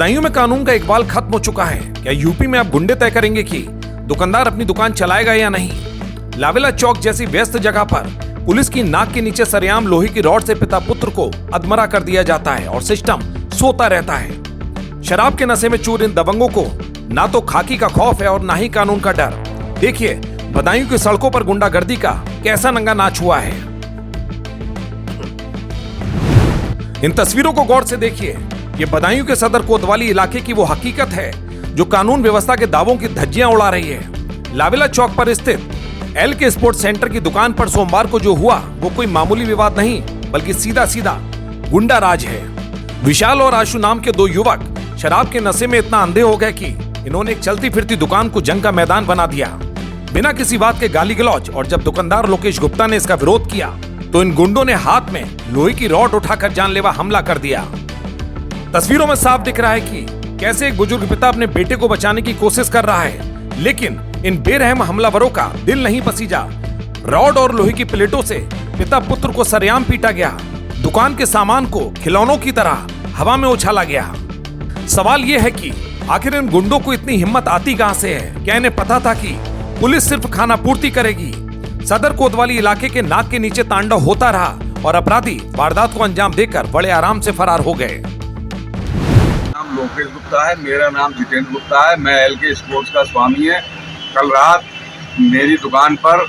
बदायूं में कानून का इकबाल खत्म हो चुका है। क्या यूपी में अब गुंडे तय करेंगे कि दुकानदार अपनी दुकान चलाएगा या नहीं? लावेला चौक जैसी व्यस्त जगह पर पुलिस की नाक के नीचे सरेआम लोहे की रॉड से पिता पुत्र को अधमरा कर दिया जाता है और सिस्टम सोता रहता है। शराब के नशे में चूर इन दबंगों को ना तो खाकी का खौफ है और ना ही कानून का डर। देखिए बदायूं की सड़कों पर गुंडागर्दी का कैसा नंगा नाच हुआ है। इन तस्वीरों को गौर से देखिए। ये बदायूं के सदर कोतवाली इलाके की वो हकीकत है जो कानून व्यवस्था के दावों की धज्जियां उड़ा रही है। लावेला चौक पर स्थित LK स्पोर्ट्स सेंटर की दुकान पर सोमवार को जो हुआ वो कोई मामूली विवाद नहीं बल्कि सीधा सीधा गुंडा राज है। विशाल और आशु नाम के दो युवक शराब के नशे में इतना अंधे हो गए कि इन्होंने एक चलती फिरती दुकान को जंग का मैदान बना दिया बिना किसी बात के गाली गलौज। और जब दुकानदार लोकेश गुप्ता ने इसका विरोध किया तो इन गुंडों ने हाथ में लोहे की रॉड उठाकर जानलेवा हमला कर दिया। तस्वीरों में साफ दिख रहा है कि कैसे एक बुजुर्ग पिता अपने बेटे को बचाने की कोशिश कर रहा है, लेकिन इन बेरहम हमलावरों का दिल नहीं पसीजा। रॉड और लोहे की प्लेटों से पिता पुत्र को सरेआम पीटा गया। दुकान के सामान को खिलौनों की तरह हवा में उछाला गया। सवाल यह है कि आखिर इन गुंडों को इतनी हिम्मत आती कहां से है? क्या इन्हें पता था कि पुलिस सिर्फ खाना पूर्ति करेगी? सदर कोतवाली इलाके के नाक के नीचे तांडव होता रहा और अपराधी वारदात को अंजाम देकर बड़े आराम से फरार हो गए। नाम लोकेश गुप्ता है, मेरा नाम जितेंद्र गुप्ता है। मैं LK स्पोर्ट्स का स्वामी है। कल रात मेरी दुकान पर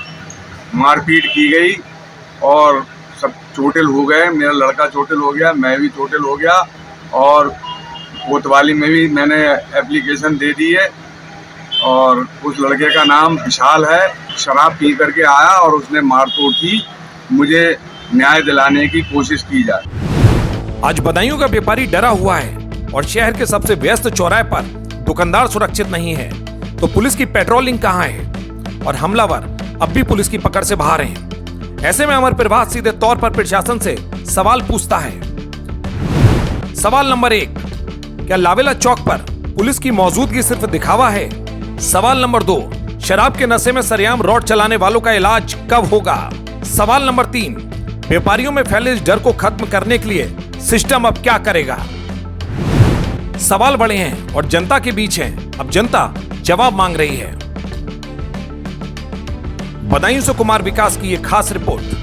मारपीट की गई और सब चोटिल हो गए। मेरा लड़का चोटिल हो गया, मैं भी चोटिल हो गया और कोतवाली में भी मैंने एप्लीकेशन दे दी है। और उस लड़के का नाम विशाल है। शराब पी करके आया और उसने मारतोड़ की। मुझे न्याय दिलाने की कोशिश की जाए। आज बदायूं का व्यापारी डरा हुआ है और शहर के सबसे व्यस्त चौराहे पर दुकानदार सुरक्षित नहीं है तो पुलिस की पेट्रोलिंग कहां है? और हमलावर अब भी पुलिस की पकड़ से बाहर हैं। ऐसे में अमर प्रभात सीधे तौर पर प्रशासन से सवाल पूछता है। सवाल नंबर 1, क्या लावेला चौक पर पुलिस की मौजूदगी सिर्फ दिखावा है? सवाल नंबर 2, शराब के नशे में सरेआम रॉड चलाने वालों का इलाज कब होगा? सवाल नंबर 3, व्यापारियों में फैले इस डर को खत्म करने के लिए सिस्टम अब क्या करेगा? सवाल बड़े हैं और जनता के बीच हैं। अब जनता जवाब मांग रही है। बदायूं से कुमार विकास की एक खास रिपोर्ट।